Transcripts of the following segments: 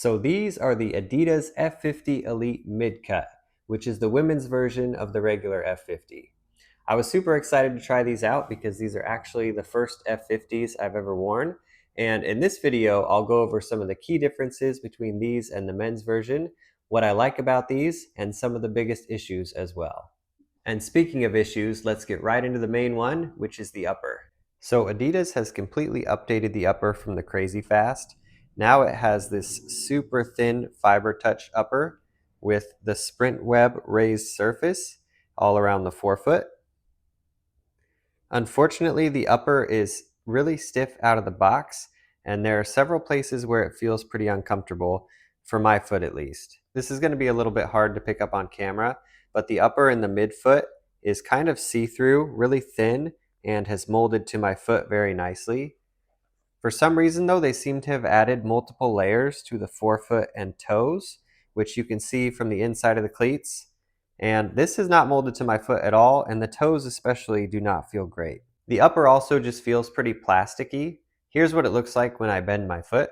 So these are the Adidas F50 Elite Mid-Cut, which is the women's version of the regular F50. I was super excited to try these out because these are actually the first F50s I've ever worn. And in this video, I'll go over some of the key differences between these and the men's version, what I like about these, and some of the biggest issues as well. And speaking of issues, let's get right into the main one, which is the upper. So Adidas has completely updated the upper from the Crazy Fast. Now it has this super thin fiber touch upper with the Sprint Web raised surface all around the forefoot. Unfortunately, the upper is really stiff out of the box, and there are several places where it feels pretty uncomfortable, for my foot at least. This is going to be a little bit hard to pick up on camera, but the upper and the midfoot is kind of see-through, really thin, and has molded to my foot very nicely. For some reason though, they seem to have added multiple layers to the forefoot and toes, which you can see from the inside of the cleats. And this is not molded to my foot at all, and the toes especially do not feel great. The upper also just feels pretty plasticky. Here's what it looks like when I bend my foot.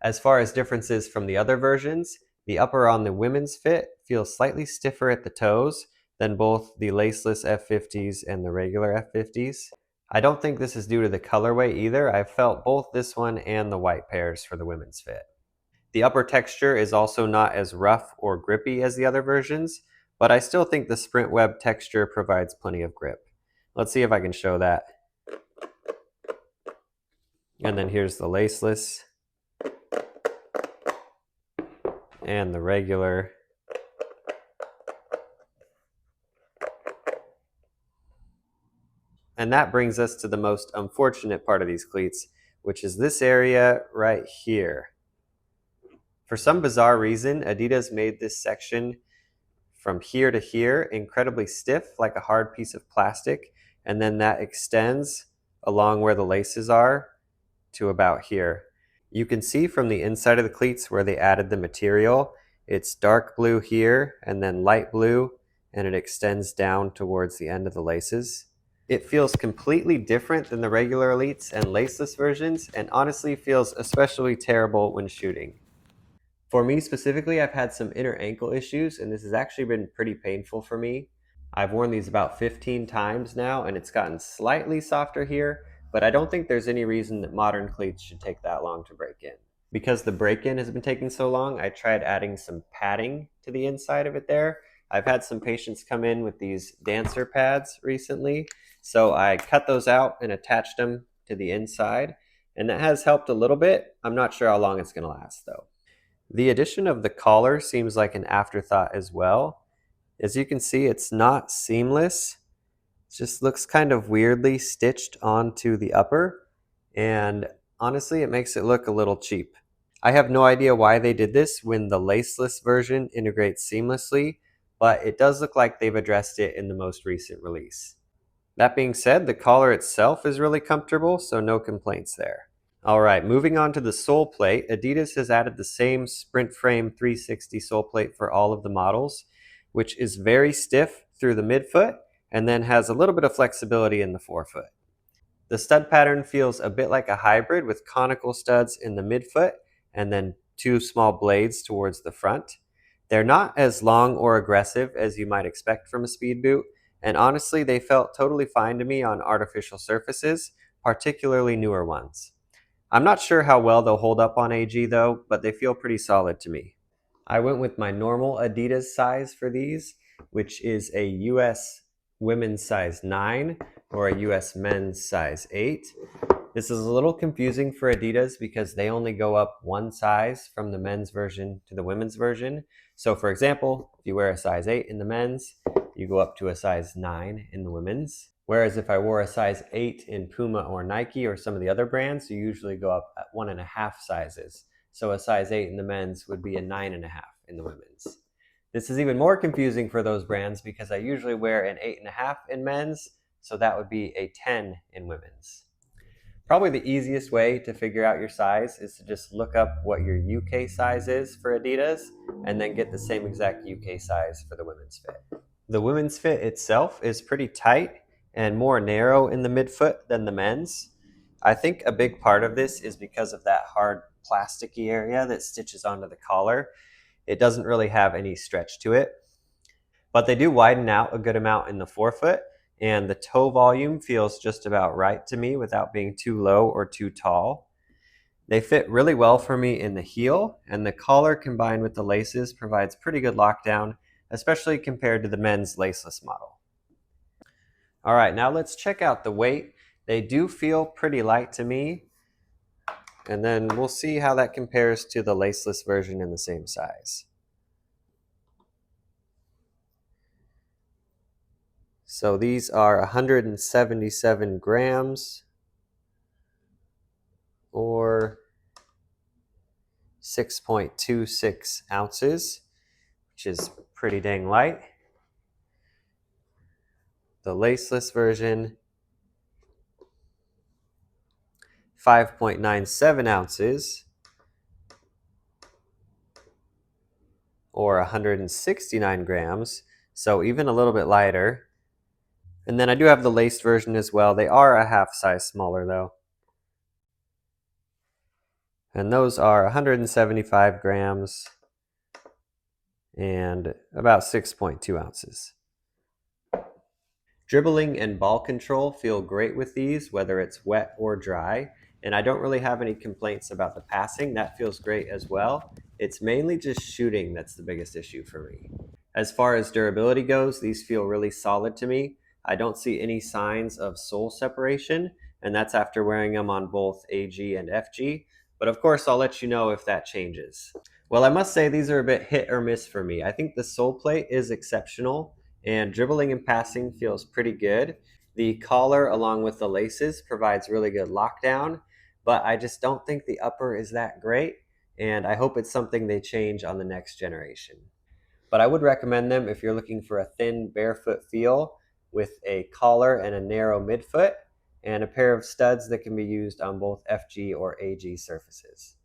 As far as differences from the other versions, the upper on the women's fit feels slightly stiffer at the toes than both the laceless F50s and the regular F50s. I don't think this is due to the colorway either. I've felt both this one and the white pairs for the women's fit. The upper texture is also not as rough or grippy as the other versions, but I still think the Sprint Web texture provides plenty of grip. Let's see if I can show that. And then here's the laceless and the regular. And that brings us to the most unfortunate part of these cleats, which is this area right here. For some bizarre reason, Adidas made this section from here to here incredibly stiff, like a hard piece of plastic, and then that extends along where the laces are to about here. You can see from the inside of the cleats where they added the material, it's dark blue here and then light blue, and it extends down towards the end of the laces. It feels completely different than the regular Elites and laceless versions, and honestly feels especially terrible when shooting. For me specifically, I've had some inner ankle issues, and this has actually been pretty painful for me. I've worn these about 15 times now, and it's gotten slightly softer here, but I don't think there's any reason that modern cleats should take that long to break in. Because the break-in has been taking so long, I tried adding some padding to the inside of it there. I've had some patients come in with these dancer pads recently, so I cut those out and attached them to the inside, and that has helped a little bit. I'm not sure how long it's going to last though. The addition of the collar seems like an afterthought as well. As you can see, it's not seamless. It just looks kind of weirdly stitched onto the upper, and honestly, it makes it look a little cheap. I have no idea why they did this when the laceless version integrates seamlessly, but it does look like they've addressed it in the most recent release. That being said, the collar itself is really comfortable, so no complaints there. Alright, moving on to the sole plate, Adidas has added the same Sprint Frame 360 sole plate for all of the models, which is very stiff through the midfoot and then has a little bit of flexibility in the forefoot. The stud pattern feels a bit like a hybrid with conical studs in the midfoot and then two small blades towards the front. They're not as long or aggressive as you might expect from a speed boot, and honestly they felt totally fine to me on artificial surfaces, particularly newer ones. I'm not sure how well they'll hold up on AG though, but they feel pretty solid to me. I went with my normal Adidas size for these, which is a US women's size 9 or a US men's size 8. This is a little confusing for Adidas because they only go up one size from the men's version to the women's version. So for example, if you wear a size 8 in the men's, you go up to a size 9 in the women's. Whereas if I wore a size 8 in Puma or Nike or some of the other brands, you usually go up at 1.5 sizes. So a size 8 in the men's would be a 9.5 in the women's. This is even more confusing for those brands because I usually wear an 8.5 in men's, so that would be a 10 in women's. Probably the easiest way to figure out your size is to just look up what your UK size is for Adidas and then get the same exact UK size for the women's fit. The women's fit itself is pretty tight and more narrow in the midfoot than the men's. I think a big part of this is because of that hard plasticky area that stitches onto the collar. It doesn't really have any stretch to it, but they do widen out a good amount in the forefoot, and the toe volume feels just about right to me without being too low or too tall. They fit really well for me in the heel, and the collar combined with the laces provides pretty good lockdown, especially compared to the men's laceless model. All right, now let's check out the weight. They do feel pretty light to me, and then we'll see how that compares to the laceless version in the same size. So these are 177 grams or 6.26 ounces, which is pretty dang light. The laceless version, 5.97 ounces or 169 grams, so even a little bit lighter. And then I do have the laced version as well. They are a half size smaller though. And those are 175 grams and about 6.2 ounces. Dribbling and ball control feel great with these, whether it's wet or dry, and I don't really have any complaints about the passing. That feels great as well. It's mainly just shooting that's the biggest issue for me. As far as durability goes, these feel really solid to me. I don't see any signs of sole separation, and that's after wearing them on both AG and FG, but of course I'll let you know if that changes. Well, I must say these are a bit hit or miss for me. I think the Soleplate is exceptional, and dribbling and passing feels pretty good. The collar, along with the laces, provides really good lockdown, but I just don't think the upper is that great, and I hope it's something they change on the next generation. But I would recommend them if you're looking for a thin barefoot feel with a collar and a narrow midfoot, and a pair of studs that can be used on both FG or AG surfaces.